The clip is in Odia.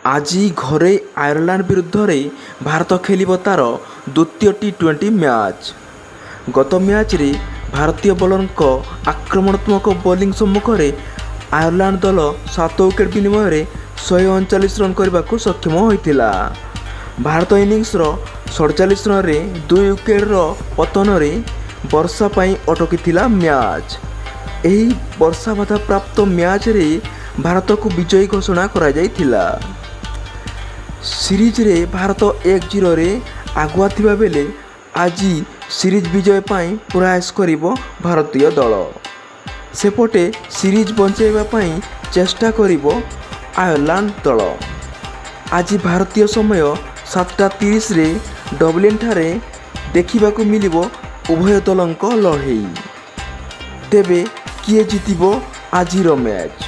ଆଜି ଘରେ ଆୟର୍ଲାଣ୍ଡ ବିରୁଦ୍ଧରେ ଭାରତ ଖେଳିବ ତା'ର ଦ୍ୱିତୀୟ ଟି20 ମ୍ୟାଚ୍। ଗତ ମ୍ୟାଚ୍ରେ ଭାରତୀୟ ବୋଲରଙ୍କ ଆକ୍ରମଣାତ୍ମକ ବୋଲିଂ ସମ୍ମୁଖରେ ଆୟର୍ଲାଣ୍ଡ ଦଳ 7 ୱିକେଟ୍ ବିନିମୟରେ 139 ରନ୍ କରିବାକୁ ସକ୍ଷମ ହୋଇଥିଲା। ଭାରତ ଇନିଂସର 47 ରନ୍ରେ 2 ୱିକେଟ୍ର ପତନରେ ବର୍ଷା ପାଇଁ ଅଟକିଥିଲା ମ୍ୟାଚ୍। ଏହି ବର୍ଷାବାଧାପ୍ରାପ୍ତ ମ୍ୟାଚ୍ରେ ଭାରତକୁ ବିଜୟୀ ଘୋଷଣା କରାଯାଇଥିଲା। ସିରିଜ୍ରେ ଭାରତ 1-0ରେ ଆଗୁଆ ଥିବାବେଳେ ଆଜି ସିରିଜ୍ ବିଜୟ ପାଇଁ ପ୍ରୟାସ କରିବ ଭାରତୀୟ ଦଳ। ସେପଟେ ସିରିଜ୍ ବଞ୍ଚାଇବା ପାଇଁ ଚେଷ୍ଟା କରିବ ଆୟର୍ଲାଣ୍ଡ ଦଳ। ଆଜି ଭାରତୀୟ ସମୟ 7:30ରେ ଡବଲିନ୍ଠାରେ ଦେଖିବାକୁ ମିଳିବ ଉଭୟ ଦଳଙ୍କ ଲଢ଼େଇ। ତେବେ କିଏ ଜିତିବ ଆଜିର ମ୍ୟାଚ୍?